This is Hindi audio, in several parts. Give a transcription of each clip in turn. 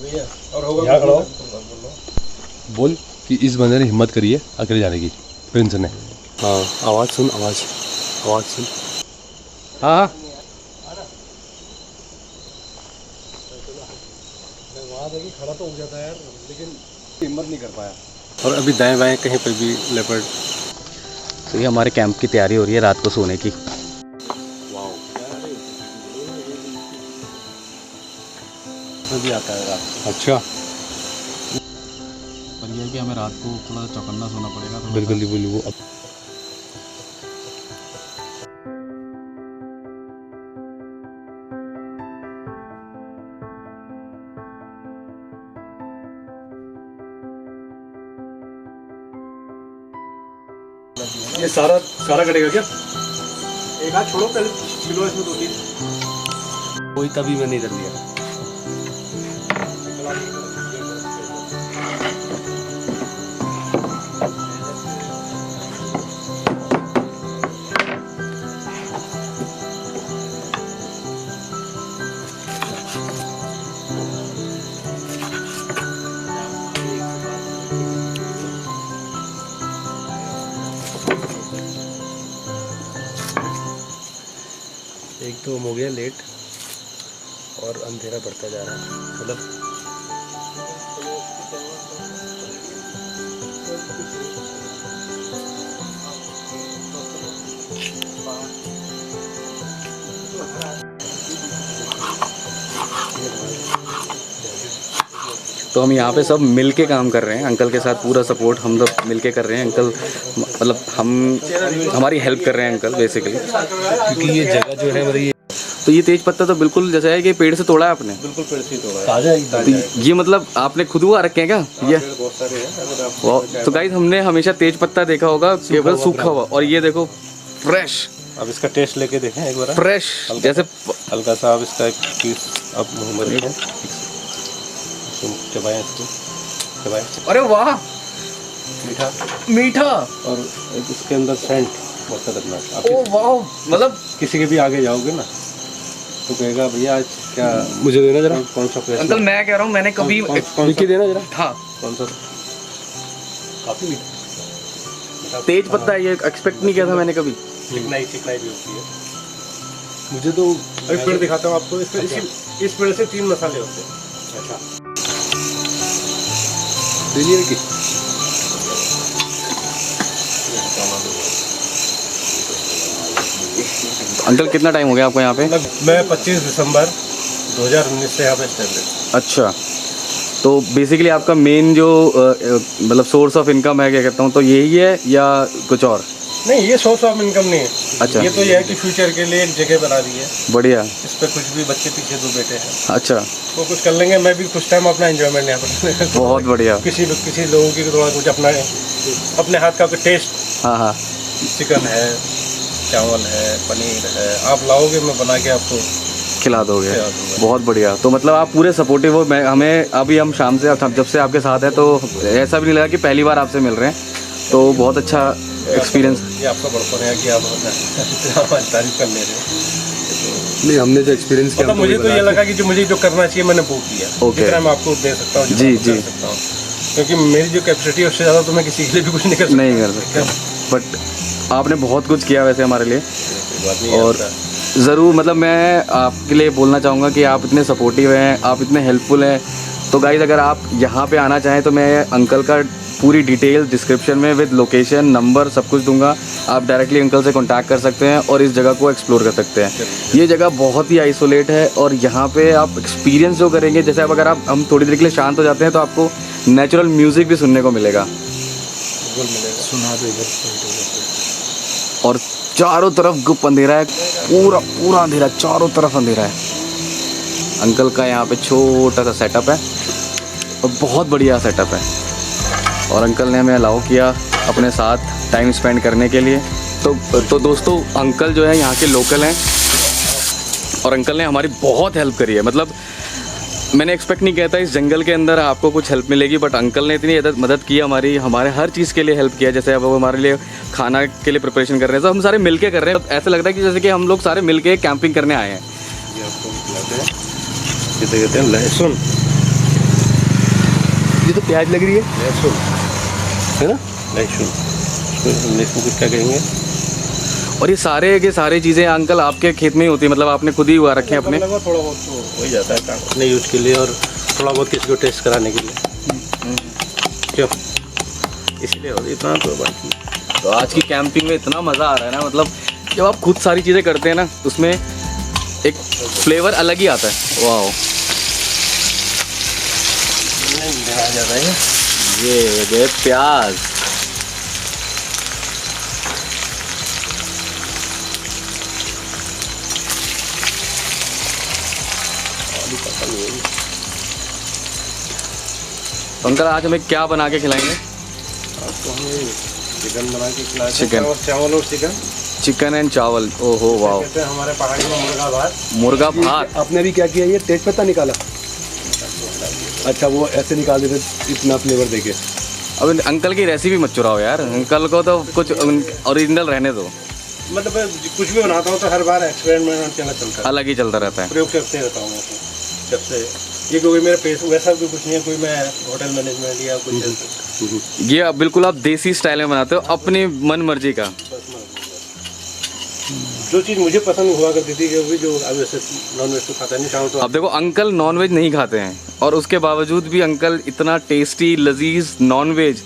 यहाँ खड़ा हो। बोल कि इस बंदे ने हिम्मत करी है अकेले जाने की, प्रिंस ने। हाँ आवाज़ सुन, आवाज़ सुन। हाँ हाँ वहाँ देखिए खड़ा तो हो जाता है यार, लेकिन हिम्मत नहीं कर पाया। और अभी दाएं बाएं कहीं पर भी लेपर्ड। तो ये हमारे कैंप की तैयारी हो रही है रात को सोने की। भी आता है रात। अच्छा पर यह है कि हमें रात को थोड़ा सा चौकन्ना सोना पड़ेगा। बिल्कुल बिल्कुल। वो अब ये सारा कटेगा क्या? एक हाथ छोड़ो पहले, मिलो इसमें 2-3। कोई तभी मैंने इधर दिया। एक तो हो गया लेट और अंधेरा बढ़ता जा रहा है, मतलब तो हम यहाँ पे सब मिल के काम कर रहे हैं, अंकल के साथ पूरा सपोर्ट हम लोग मिल के कर रहे हैं। अंकल मतलब हमारी हेल्प कर रहे हैं अंकल बेसिकली, क्योंकि ये जगह जो है मतलब तो ये तेज पत्ता तो बिल्कुल जैसा है कि पेड़ से तोड़ा है आपने। बिल्कुल पेड़ से तोड़ा है, ताजा एकदम। तो ये मतलब आपने खुद हुआ रखे हैं क्या ये? बहुत सारे हैं। तो गाइस हमने हमेशा तेज पत्ता देखा होगा केवल सूखा हुआ, और ये देखो फ्रेश। अब इसका टेस्ट लेके देखें एक बार। फ्रेश जैसे हल्का सा अब इसका एक पीस अब मुंह में रखें, चबाएं इसको, चबाएं। अरे वाह मीठा मीठा, और एक उसके अंदर सेंट बहुत खतरनाक। ओ वाह, मतलब किसी के भी आगे जाओगे ना तो कहेगा भैया आज क्या मुझे देना जरा, कौन सा फ्रेश। अंकल मैं कह रहा हूँ मैंने कभी कौन सा देना जरा, हाँ कौन सा। काफी मीठा तेज पत्ता, ये एक्सपेक्ट नहीं किया था मैंने कभी। चिकनाई भी होती है। मुझे तो एक पेड़ दिखाता हूँ आपको, इस पेड़ से 3 मसाले होते हैं। अच्छा दिल्ली की अंकल कितना टाइम हो गया आपको यहाँ पे? मैं 25 दिसंबर 2019 से यहाँ पे स्टैब्लिश। अच्छा, तो बेसिकली आपका मेन जो मतलब सोर्स ऑफ इनकम है, क्या कहता हूँ, तो यही है या कुछ और? नहीं, ये सोर्स ऑफ इनकम नहीं है। अच्छा, ये तो ये है कि फ्यूचर के लिए एक जगह बना दी है। बढ़िया। इस पे कुछ भी बच्चे पीछे 2 बेटे हैं। अच्छा, वो कुछ कर लेंगे, मैं भी कुछ टाइम अपना एंजॉयमेंट यहाँ पर बहुत बढ़िया। किसी लोगों की थोड़ा कुछ अपने हाथ का कुछ टेस्ट। हाँ हाँ, चिकन है, चावल है, पनीर है, आप लाओगे मैं बना के आपको खिला दोगे। बहुत बढ़िया। तो मतलब आप पूरे सपोर्टिव हो। मैं हमें अभी हम शाम से जब से आपके साथ हैं तो ऐसा भी नहीं लगा कि पहली बार आपसे मिल रहे हैं, तो बहुत अच्छा एक्सपीरियंस। ये आपका बड़पन है कि आप हमारी तारीफ कर ले रहे हैं। नहीं, हमने जो एक्सपीरियंस किया, मतलब मुझे तो ये लगा कि मुझे जो करना चाहिए मैंने वो किया। ओके, जितना मैं आपको दे सकता हूँ जी जी, सकता हूँ, क्योंकि मेरी जो कैपेसिटी है उससे ज़्यादा तो मैं किसी के लिए भी कुछ नहीं कर सकता। बट आपने बहुत कुछ किया वैसे हमारे लिए। और ज़रूर मतलब मैं आपके लिए बोलना चाहूँगा कि आप इतने सपोर्टिव हैं, आप इतने हेल्पफुल हैं। तो गाइज़ अगर आप यहाँ पे आना चाहें तो मैं अंकल का पूरी डिटेल डिस्क्रिप्शन में विद लोकेशन नंबर सब कुछ दूंगा। आप डायरेक्टली अंकल से कांटेक्ट कर सकते हैं और इस जगह को एक्सप्लोर कर सकते हैं। ये जगह बहुत ही आइसोलेट है और यहाँ पे आप एक्सपीरियंस जो करेंगे, जैसे अब अगर हम थोड़ी देर के लिए शांत हो जाते हैं तो आपको नेचुरल म्यूज़िक भी सुनने को मिलेगा। सुना दो इधर, और चारों तरफ गुप अंधेरा है, पूरा अंधेरा, चारों तरफ अंधेरा है। अंकल का यहाँ पे छोटा सा सेटअप है और बहुत बढ़िया सेटअप है, और अंकल ने हमें अलाउ किया अपने साथ टाइम स्पेंड करने के लिए। तो दोस्तों अंकल जो है यहाँ के लोकल हैं और अंकल ने हमारी बहुत हेल्प करी है। मतलब मैंने एक्सपेक्ट नहीं किया था इस जंगल के अंदर आपको कुछ हेल्प मिलेगी, बट अंकल ने इतनी मदद की हमारे हर चीज़ के लिए हेल्प किया। जैसे अब वो हमारे लिए खाना के लिए प्रिपरेशन कर रहे हैं, तो हम सारे मिल के कर रहे हैं। ऐसा लगता है कि जैसे कि हम लोग सारे मिल के कैंपिंग करने आए हैं। ये आपको खिलाते हैं, कहते हैं लहसुन, ये तो प्याज लग रही है, लहसुन है ना? लहसुन इसको इंग्लिश में क्या कहेंगे? और ये सारे चीज़ें अंकल आपके खेत में ही होती है, मतलब आपने खुद ही उगा रखे हैं अपने? थोड़ा बहुत तो हो ही जाता है काम अपने यूज के लिए और थोड़ा बहुत किसी को टेस्ट कराने के लिए। क्यों इसलिए हो इतना तो बाकी। तो आज की कैंपिंग में इतना मज़ा आ रहा है ना, मतलब जब आप खुद सारी चीज़ें करते हैं ना उसमें एक फ्लेवर अलग ही आता है। वाह, आ जाता है ये गए प्याज। तो अंकल आज हमें क्या बना के खिलाएंगे? आपको हमें चिकन बना के खिलाते हैं। चिकन। चावल और चिकन। चिकन एंड चावल। ओहो वाह। कहते हैं हमारे पहाड़ी में मुर्गा भात। मुर्गा भात। आपने भी क्या किया, ये तेज पत्ता निकाला? अच्छा, वो ऐसे निकाल देते इतना फ्लेवर देके। अब अंकल की रेसिपी मत चुराओ यार, अंकल को तो कुछ ओरिजिनल रहने दो। मतलब कुछ भी बनाता हूँ तो हर बार एक्सपेरिमेंट चलता है, अलग ही चलता रहता है। प्रयोग करते रहता हूँ मैं तो। जब से ये कोई मेरा पेश वैसा भी कुछ नहीं है, कोई मैं होटल मैनेजमेंट या कुछ ये अब बिल्कुल आप देसी स्टाइल में बनाते हो, अपनी मन मर्जी का। जो चीज़ मुझे पसंद हुआ करती थी कि जो अब वैसे नॉन वेज तो खाता नहीं चाहूँ तो। अब देखो अंकल नॉनवेज नहीं खाते हैं और उसके बावजूद भी अंकल इतना टेस्टी लजीज नॉनवेज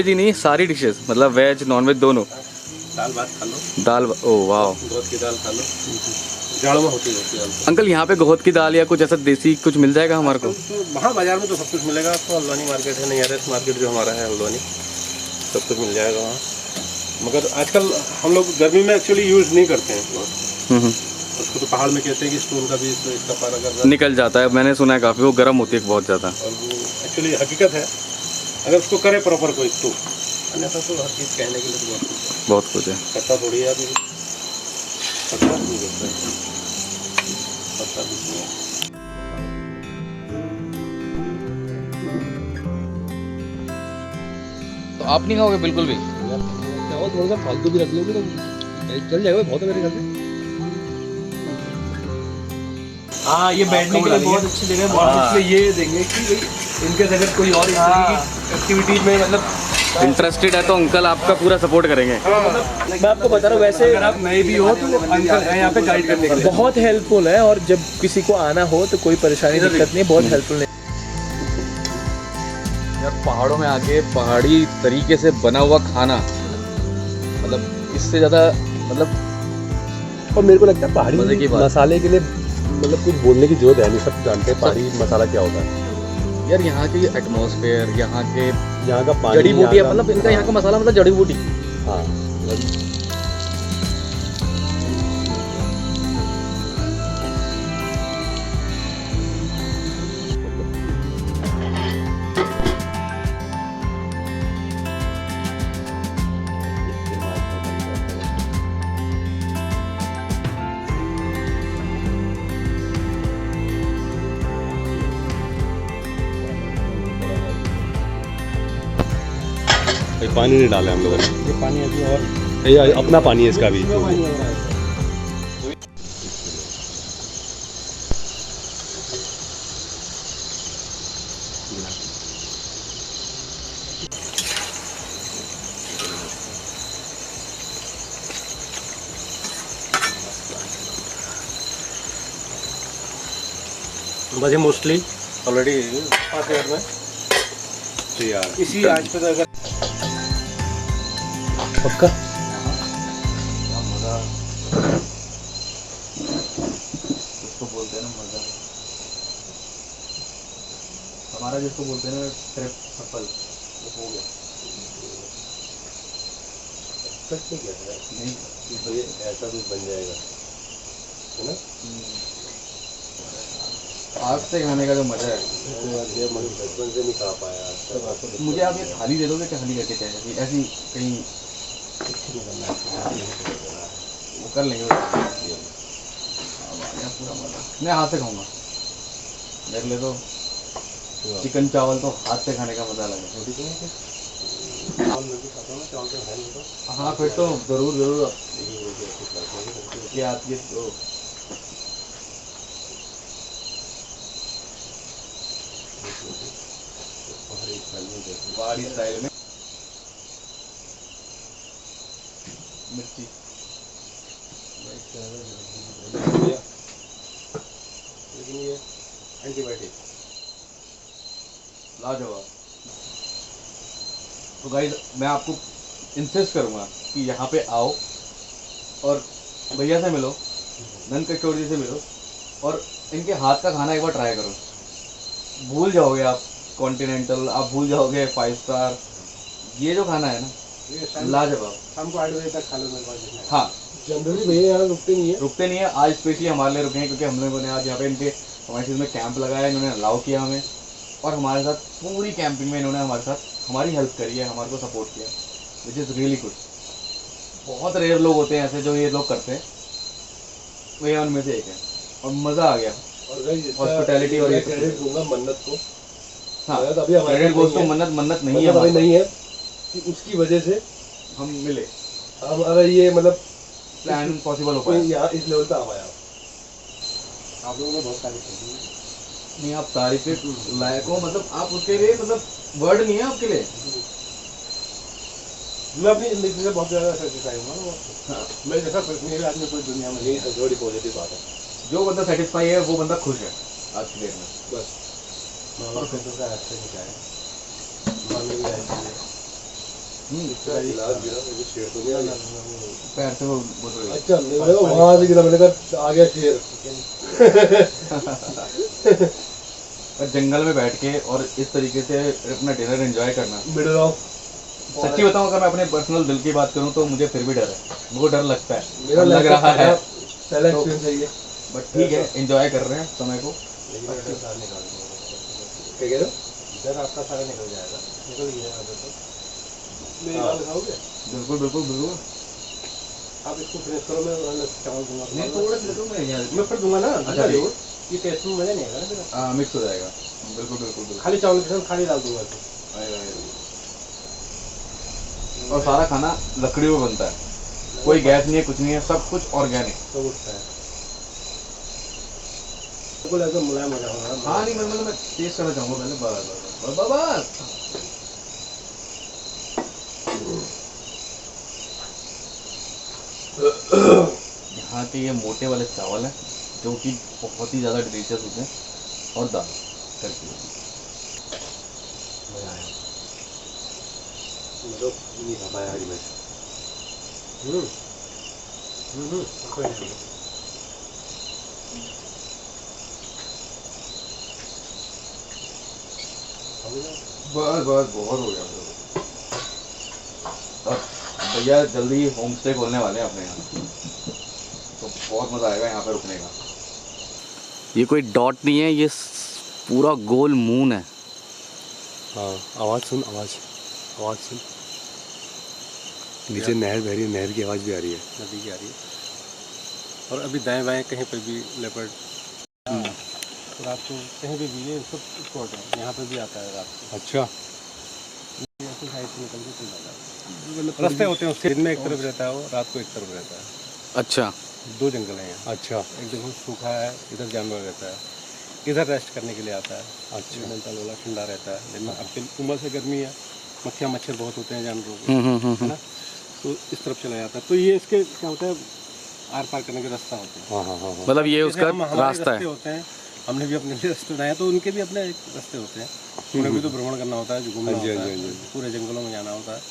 ही नहीं, सारी डिशेस मतलब वेज नॉनवेज दोनों। दाल भात खा लो। दाल, ओ वाह। गोद की दाल खा लो, जाड़ों में होती है दाल। अंकल यहाँ पे गोद की दाल या कुछ ऐसा देसी कुछ मिल जाएगा हमारे को? तो वहाँ बाजार में तो सब कुछ मिलेगा आपको। हल्द्वानी मार्केट है, नियरेस्ट मार्केट जो हमारा है हल्द्वानी, सब कुछ मिल जाएगा वहाँ। मगर आजकल हम लोग गर्मी में एक्चुअली यूज़ नहीं करते हैं उसको। तो पहाड़ में कहते हैं कि स्टोन का भी इसका पारा कर निकल जाता है, मैंने सुना है काफ़ी, वो गर्म होती है बहुत ज़्यादा। और वो एक्चुअली हकीकत है, अगर उसको करे प्रॉपर कोई तो, अन्यथा तो हर चीज़ कहने के लिए तो बहुत कुछ है। पत्ता थोड़ी है अभी, पत्ता नहीं करता है, पत्ता कुछ नहीं है। तो आप नहीं खाओगे बिल्कुल भी? चावल थोड़ा सा फालतू भी रख लोगे तो चल जाएगा, बहुत है मेरे ख्याल से। हाँ, ये बैठने के लिए बहुत अच्छी जगह है। इसलिए ये देंगे कि इनके अगर कोई और इस तरह की एक्टिविटीज में मतलब इंटरेस्टेड है तो अंकल आपका पूरा सपोर्ट करेंगे। मैं आपको बता रहा हूँ, वैसे अगर आप नए भी हो तो अंकल है यहाँ पे गाइड करने के लिए। बहुत हेल्पफुल है और जब किसी को आना हो तो कोई परेशानी दिक्कत नहीं, बहुत हेल्पफुल है। यार पहाड़ों में आके पहाड़ी तरीके से बना हुआ खाना, मतलब इससे ज़्यादा मतलब। और मेरे को लगता है पहाड़ी मजे की बात। मसाले के लिए मतलब कुछ बोलने की जरूरत है नहीं, सब जानते हैं पहाड़ी मसाला क्या होता है। यार यहाँ के एटमॉस्फेयर, यहाँ के यहाँ का पानी, जड़ी बूटी है, यहाँ का- मतलब इनका यहाँ का मसाला मतलब जड़ी बूटी। हाँ, पानी नहीं डाला हम लोगों ने, ये पानी अभी और ये अपना पानी है इसका भी। बजे मोस्टली ऑलरेडी 5 मिनट में यार इसी आंच पे तो अगर पक्का उसको बोलते हैं ना मजा, हमारा जिसको बोलते हैं ना ट्रिप सफल, वो हो गया। नहीं तो ये ऐसा कुछ बन जाएगा, है ना? आज से खाने का जो मजा है, ये बचपन से नहीं खा पाया आज तक। मुझे आप ये थाली दे दोगे क्या? थाली करके चाहिए ऐसी कहीं वो कर लेंगे पूरा मजा। मैं हाथ से खाऊंगा, मेरे लिए तो चिकन चावल तो हाथ से खाने का मजा अलग है। हाँ फिर तो जरूर जरूर क्या आती है तो। पहाड़ी स्टाइल में मिर्ची। लेकिन ये एंटीबायोटिक लाजवाब। तो गाइस मैं आपको इंसिस्ट करूंगा कि यहाँ पे आओ और भैया से मिलो, नंद किशोर जी से मिलो और इनके हाथ का खाना एक बार ट्राई करो। भूल जाओगे आप कॉन्टिनेंटल, आप भूल जाओगे 5 स्टार। ये जो खाना है ना लाजवाब। शाम को 8 बजे तक खा लो मेरे पास। हाँ जनरली भैया यहाँ रुकते नहीं है। आज स्पेशली हमारे लिए रुके हैं क्योंकि हम लोगों ने आज यहाँ पे इनके हमारे चीज़ में कैंप लगाया, इन्होंने अलाउ किया हमें और हमारे साथ पूरी कैंपिंग में इन्होंने हमारे साथ हमारी हेल्प करी है, हमारे को सपोर्ट किया, विच इज़ रियली गुड। बहुत रेयर लोग होते हैं ऐसे जो ये लोग करते हैं, भैया उनमें से एक है और मज़ा आ गया। हॉस्पिटैलिटी और क्रेडिट दूंगा मन्नत को। हाँ अभी हमारे क्रेडिट गोज़ टू मन्नत। मन्नत नहीं है हमारे नहीं है कि उसकी वजह से हम मिले, हमारा ये मतलब प्लान पॉसिबल हो पाया। यहाँ इस लेवल पे आ पाया। आप लोगों ने बहुत तारीफ की। नहीं आप तारीफ के लायक हो, मतलब आप उसके लिए मतलब वर्ड नहीं है आपके लिए। मैं अपनी जिंदगी से बहुत ज़्यादा सेटिस्फाई हूँ। हाँ, मैं जैसा मेरे आदमी कोई दुनिया में नहीं है। बड़ी पॉजिटिव बात है। जो बंदा सेटिस्फाई है वो बंदा खुश है आज की डेट में। बस मामा पैसों का अच्छा निकाय मामी भी आई थी। पैर से वो बोल रहे अच्छा मेरे को वहाँ से गिरा, मैंने कहा आ गया शेर। और जंगल में बैठ के और इस तरीके से अपना डिनर एंजॉय करना। मिडल ऑफ सच्ची बताऊं अगर मैं अपने पर्सनल दिल की बात करूं तो मुझे फिर भी डर है, मुझे डर लगता है, मेरा लग रहा है, पहला एक्सपीरियंस है ये। बट ठीक है एंजॉय कर रहे हैं समय को। क्या कह रहे हो? डर आपका सारा निकल जाएगा। निकल गया तो मेरी बात दिखाओगे? बिल्कुल बिल्कुल बिल्कुल। आप इसको फिनिश करो, मैं चावल दूंगा। नहीं थोड़ा सा देखो मैं फिर दूंगा ना। अच्छा ठीक, ये टेस्ट में मजा नहीं आएगा ना फिर। मिक्स हो जाएगा। बिल्कुल बिल्कुल बिल्कुल। खाली चावल के साथ खाली डाल दूंगा इसको। और सारा खाना लकड़ी में बनता है, कोई गैस नहीं है, कुछ नहीं है, सब कुछ ऑर्गेनिक। तो उठता है बिल्कुल एकदम मुलायम हो जाएगा। हाँ नहीं मतलब मैं टेस्ट करना चाहूँगा पहले। बस बस बस। यहाँ के ये मोटे वाले चावल हैं जो कि बहुत ही ज़्यादा डिलीशियस होते हैं, और दाल करके मतलब नहीं खा पाया हरी मिर्च। बस बस बहुत हो गया। और भैया जल्दी होम स्टे खोलने वाले हैं अपने यहाँ, तो बहुत मज़ा आएगा यहाँ पे रुकने का। ये कोई डॉट नहीं है, ये पूरा गोल मून है। हाँ आवाज़ सुन, आवाज़ सुन। नीचे नहर बह रही है, नहर की आवाज़ भी आ रही है, नदी की आ रही है। और अभी दाएं बाएं कहीं पर भी लेपर्ड, तो रात को कहीं पे भी ये सब स्पॉट है। यहाँ पे भी आता है रात को। अच्छा ऐसी साइड से निकल के चल जाता है। रास्ते होते हैं उसके, दिन में एक तरफ रहता है वो, रात को एक तरफ रहता है। अच्छा 2 जंगल हैं यहाँ। अच्छा एक जगह सूखा है, इधर जानवर रहता है, इधर रेस्ट करने के लिए आता है। अच्छा नलता वाला ठंडा रहता है। दिन में अब उम्र से गर्मी है, मक्खियाँ मच्छर बहुत होते हैं जानवरों के, है ना, तो इस तरफ चला जाता है। तो ये इसके क्या होता है, आर पार करने के रास्ता होते हैं। हाँ मतलब ये उसका रास्ता है। होते हैं, हमने भी अपने लिए रास्ते बनाए, तो उनके भी अपने रास्ते होते हैं। उन्हें भी तो भ्रमण करना होता है, जो घूमना होता है, पूरे जंगलों में जाना होता है।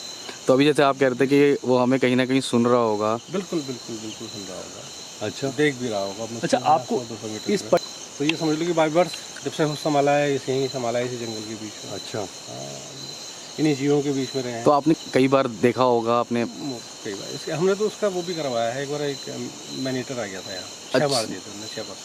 तो अभी जैसे आप कह रहे थे कि वो हमें कहीं ना कहीं सुन रहा होगा। बिल्कुल बिल्कुल बिल्कुल सुन रहा होगा। अच्छा देख भी रहा होगा। अच्छा आपको 200 मीटर इस पर, तो ये समझ लो कि बाई बर्ड्स जब से होश संभाला है, इसे यहीं संभाला है, इसी जंगल के बीच में। अच्छा इन्हीं जीवों के बीच में रहे हैं। तो आपने कई बार देखा होगा अपने? कई बार इसके हमने तो उसका वो भी करवाया है। एक बार एक मैनीटर आ गया था यहाँ, 6 बार दिए थे हमने, 6 बार।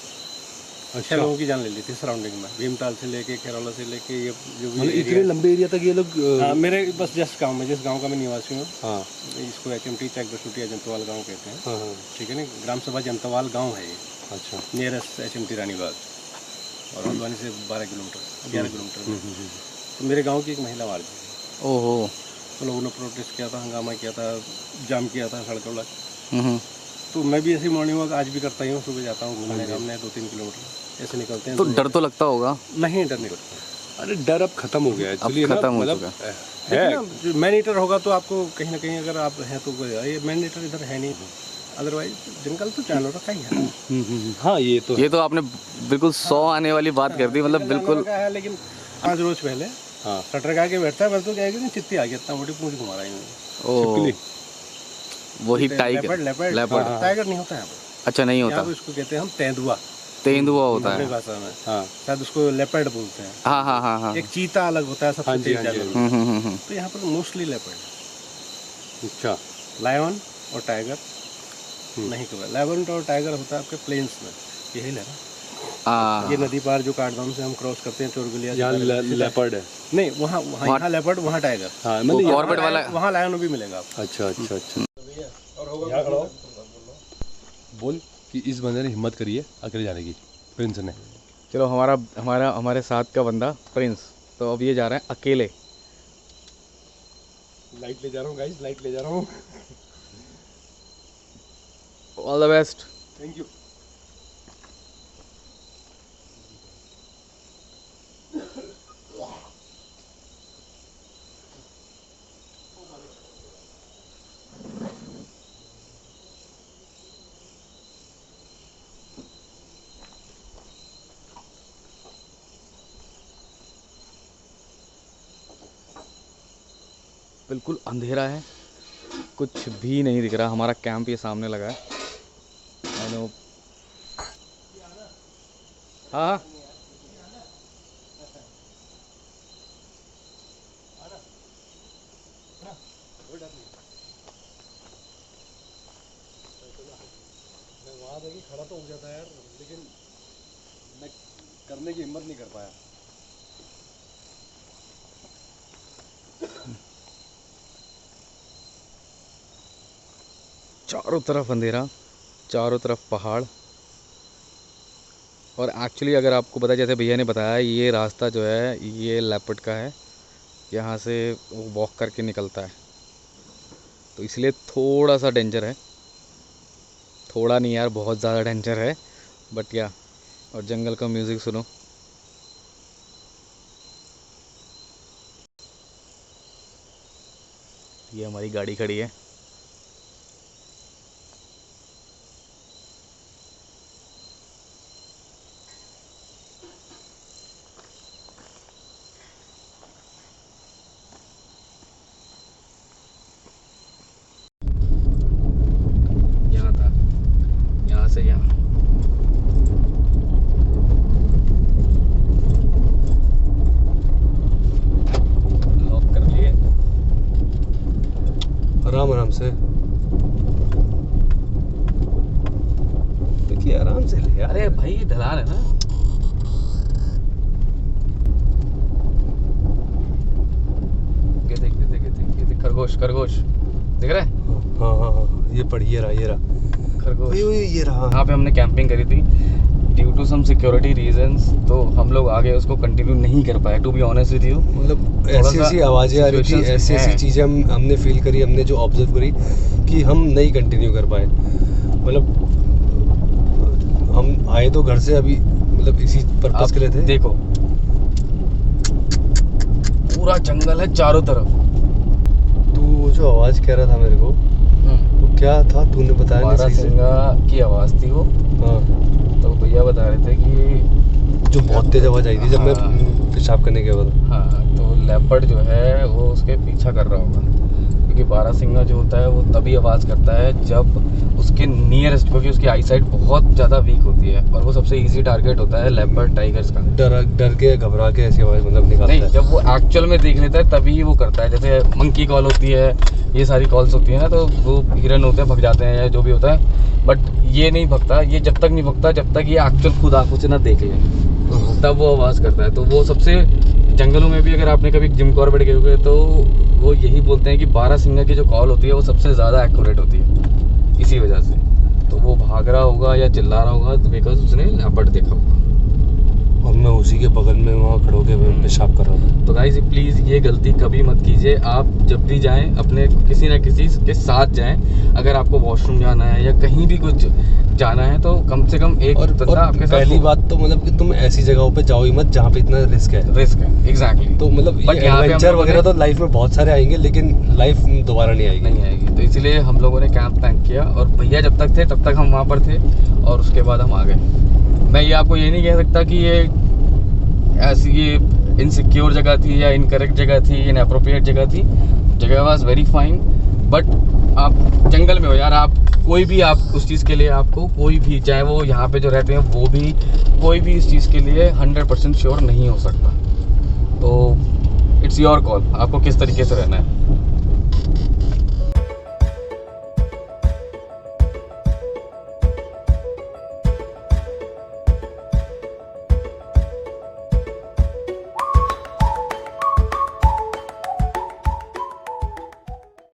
6 लोगों की जान ले ली थी सराउंडिंग में, भीमताल से लेके खेरौला से लेके ये जो भी इतने लंबे एरिया तक ये लोग। हाँ मेरे बस जस्ट गाँव में, जिस गाँव का मैं निवासी हूँ, हाँ इसको HMT चेक बसुटिया जंतवाल गाँव कहते हैं। हाँ ठीक है ना, ग्राम सभा जंतवाल गाँव है ये। अच्छा नियरेस्ट HMT रानीबाग, और हल्द्वानी से 12 किलोमीटर 11 किलोमीटर। तो मेरे गाँव की एक महिला मार गई। ओहो। तो लोगों ने प्रोटेस्ट किया था, हंगामा किया था, जाम किया था सड़क वड़क। तो मैं भी ऐसी मॉर्निंग वॉक आज भी करता ही हूँ, सुबह जाता हूँ घूमने, हमने 2-3 किलोमीटर ऐसे निकलते हैं। तो डर तो लगता होगा? नहीं डर नहीं लगता। अरे डर अब खत्म हो गया है अब खत्म हो चुका है। मैन ईटर होगा तो आपको कहीं ना कहीं अगर आप हैं तो ये मैन ईटर इधर है नहीं, अदरवाइज जंगल तो जानवरों का ही है। हाँ ये तो ये तो आपने बिल्कुल 100 आने वाली बात कर दी, मतलब बिल्कुल। जानवरों का है, लेकिन 5 रोज पहले हाँ शटर का के बैठता है, बस तो क्या है कि चित्ती आ गई, इतना मोटी पूंछ घुमा रहा है। ओ वही टाइगर, लेपर्ड लेपर्ड। टाइगर नहीं होता है यहाँ पर, अच्छा नहीं यहाँ होता, पे इसको कहते हैं हम तेंदुआ, तेंदुआ होता अपनी है। भाषा में हाँ शायद उसको लेपर्ड बोलते हैं। हाँ हाँ हाँ हाँ। एक चीता अलग होता है सबसे हाँ जी, तेज हाँ जी, जानवर। तो यहाँ पर मोस्टली लेपर्ड, अच्छा लायन और टाइगर नहीं कवर। लायन और टाइगर होता है आपके प्लेन्स में, ये हिल है ना, हाँ ये नदी पार जो काठगोदाम से हम क्रॉस करते हैं चोरगुलिया यहाँ लेपर्ड है। नहीं, वहाँ वहाँ यहाँ लेपर्ड, वहाँ टाइगर, हाँ वो मतलब कॉर्बेट वाला। वहाँ लायन भी मिलेगा आपको। अच्छा अच्छा अच्छा बोल कि इस बंदे ने हिम्मत करी है अकेले जाने की, प्रिंस ने। चलो हमारे साथ का बंदा प्रिंस, तो अब ये जा रहा है अकेले। लाइट ले जा रहा हूँ गाइस, लाइट ले जा रहा हूँ। All the best. Thank you. बिल्कुल अंधेरा है, कुछ भी नहीं दिख रहा। हमारा कैंप ये सामने लगा है। I know. हाँ हाँ मैं वहाँ देखी खड़ा तो हो जाता है यार, लेकिन मैं करने की हिम्मत नहीं कर पाया। चारों तरफ अंधेरा, चारों तरफ पहाड़। और एक्चुअली अगर आपको पता है, जैसे भैया ने बताया, ये रास्ता जो है ये लेपर्ड का है, यहाँ से वो वॉक करके निकलता है, तो इसलिए थोड़ा सा डेंजर है। थोड़ा नहीं यार, बहुत ज़्यादा डेंजर है, बट या। और जंगल का म्यूज़िक सुनो। ये हमारी गाड़ी खड़ी है। यहाँ था, यहाँ से यहाँ। लॉक कर लिए। आराम आराम से देखिए, आराम से ले यार। अरे भाई ढलान है ना। ये देख खरगोश, खरगोश दिख रहा है? हाँ हाँ हाँ, ये पढ़, ये रहा खरगोश। ये रहा। यहाँ पे हमने कैंपिंग करी थी, due to some security reasons, तो हम लोग आगे उसको कंटिन्यू नहीं कर पाए। To be honest with you, मतलब ऐसी ऐसी आवाज़ें आ रही थी, ऐसी ऐसी चीज़ें हमने फील करी, हमने जो ऑब्जर्व करी कि हम नहीं कंटिन्यू कर पाए। मतलब हम आए तो घर से अभी, मतलब इसी पर्पस के लिए थे। देखो पूरा जंगल है चारों तरफ। तू वो जो आवाज़ कह रहा था मेरे को, वो क्या था तूने बताया नहीं सही से। बारहसिंगा की आवाज़ थी वो। हाँ, तो भैया बता रहे थे कि जो बहुत तेज आवाज़ आई थी जब मैं पेशाब करने गया था। हाँ, तो लेपर्ड जो है वो उसके पीछा कर रहा होगा, क्योंकि बारहसिंगा जो होता है वो तभी आवाज़ करता है जब उसके नियरेस्ट, क्योंकि उसकी आई साइट बहुत ज़्यादा वीक होती है और वो सबसे इजी टारगेट होता है लेपर्ड टाइगर्स का। डर के घबरा के ऐसी आवाज़ मतलब निकालता नहीं, है। जब वो एक्चुअल में देख लेता है तभी वो करता है। जैसे मंकी कॉल होती है, ये सारी कॉल्स होती है ना, तो वो हिरन होते हैं भग जाते हैं या जो भी होता है, बट ये नहीं भगता। ये जब तक नहीं भगता जब तक ये एक्चुअल खुद आंखों से ना देख ले, तब वो आवाज़ करता है। तो वो सबसे, जंगलों में भी अगर आपने कभी जिम कॉर्बेट गए होंगे तो वो यही बोलते हैं कि बारहसिंगा की जो कॉल होती है वो सबसे ज़्यादा एक्यूरेट होती है, इसी वजह से। तो वो भाग रहा होगा या चिल्ला रहा होगा तो बिकॉज उसने लेपर्ड देखा होगा। और मैं उसी के बगल में वहाँ खड़ो के पेशाब कर रहा था। तो गाइस प्लीज़ ये गलती कभी मत कीजिए। आप जब भी जाएं अपने किसी ना किसी के साथ जाएं। अगर आपको वॉशरूम जाना है या कहीं भी कुछ जाना है तो कम से कम एक और बंदा आपके साथ पहली हो। बात तो मतलब कि तुम ऐसी जगहों पे जाओ ही मत जहाँ पे इतना रिस्क है। रिस्क है, एग्जैक्टली। तो मतलब But ये यहाँ पे हम एडवेंचर लोगों वगैरह ने- तो लाइफ में बहुत सारे आएंगे, लेकिन लाइफ दोबारा नहीं आएगी। नहीं आएगी, तो इसलिए हम लोगों ने कैंप प्लान किया और भैया जब तक थे तब तक हम वहाँ पर थे और उसके बाद हम आ गए। मैं ये आपको ये नहीं कह सकता कि ये ऐसी ये इनसिक्योर जगह थी या इनकरेक्ट जगह थी, इनअप्रोप्रिएट जगह थी। जगह वाज वेरी फाइन, बट आप जंगल में हो यार, आप कोई भी आप उस चीज़ के लिए आपको कोई भी, चाहे वो यहाँ पे जो रहते हैं वो भी, कोई भी इस चीज़ के लिए 100% श्योर नहीं हो सकता। तो इट्स योर कॉल, आपको किस तरीके से रहना है।